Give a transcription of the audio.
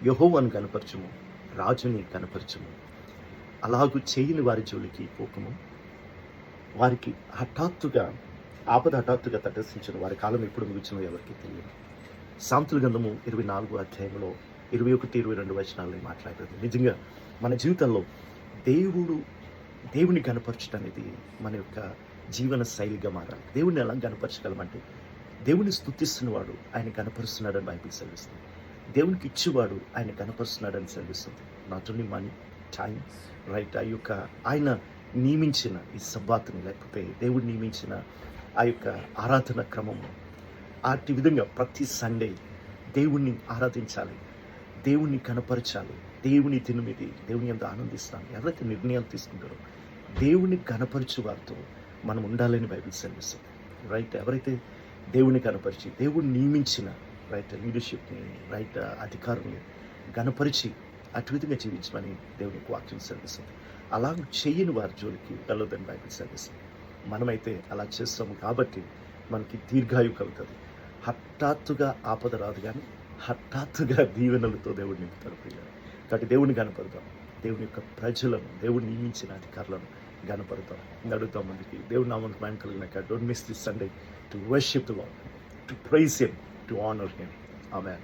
యెహోవాను కనపరచుము, రాజుని కనపరచుము. అలాగు చేయని వారి జోలికి పోకము. వారికి ఆపద హఠాత్తుగా తటస్థించిన వారి కాలం ఎప్పుడు ముగిచినో ఎవరికి తెలియదు. సామెతల గ్రంథము 24 అధ్యాయంలో 21, 22 వచనాల్లో మాట్లాడుతుంది. నిజంగా మన జీవితంలో దేవుని కనపరచడం అనేది మన యొక్క జీవన శైలిగా మారాలి. దేవుడిని ఎలా కనపరచగలమంటే, దేవుని స్తుతిస్తున్నవాడు ఆయన కనపరుస్తున్నాడని బైబిల్ సెలవిస్తుంది. దేవునికి ఇచ్చేవాడు ఆయన కనపరుస్తున్నాడని సెలవిస్తుంది. Not only money, time, right, ఆ యొక్క ఆయన నియమించిన ఈ సబ్బాతుని, లేకపోతే దేవుడు నియమించిన ఆ యొక్క ఆరాధన క్రమము, అట్టి విధంగా ప్రతి సండే దేవుణ్ణి ఆరాధించాలి, దేవుణ్ణి కనపరచాలి. దేవుని దినమిది, దేవుని యందు ఆనందిస్తాను. ఎవరైతే నిర్ణయాలు తీసుకుంటారో దేవుని కనపరచు వారితో మనం ఉండాలని బైబిల్ సెలవిస్తుంది. రైట్, ఎవరైతే దేవుని కనపరిచి దేవుడు నియమించిన రైట్ లీడర్షిప్ని, రైట్ అధికారుల్ని కనపరిచి అటు విధంగా జీవించమని దేవుని వాక్యం సెలవిస్తుంది. అలా చేయని వారి జోలికి వెళ్ళొద్దని బైబిల్ సెలవిస్తుంది. మనమైతే అలా చేస్తాము కాబట్టి మనకి దీర్ఘాయు కలుగుతుంది. హఠాత్తుగా ఆపద రాదు, కానీ హఠాత్తుగా దీవెనలతో దేవుడు నింపుతాడు ప్రియులారా. కాబట్టి దేవుని కనపడతాం, దేవుని యొక్క ప్రజలను, దేవుడు నియమించిన అధికారులను కనపడతాం. అడుగుతాం మందికి దేవుడి నామానికి మహిమ కలిగినాక, don't miss this Sunday to worship the lord, to praise him, to honour him. Amen.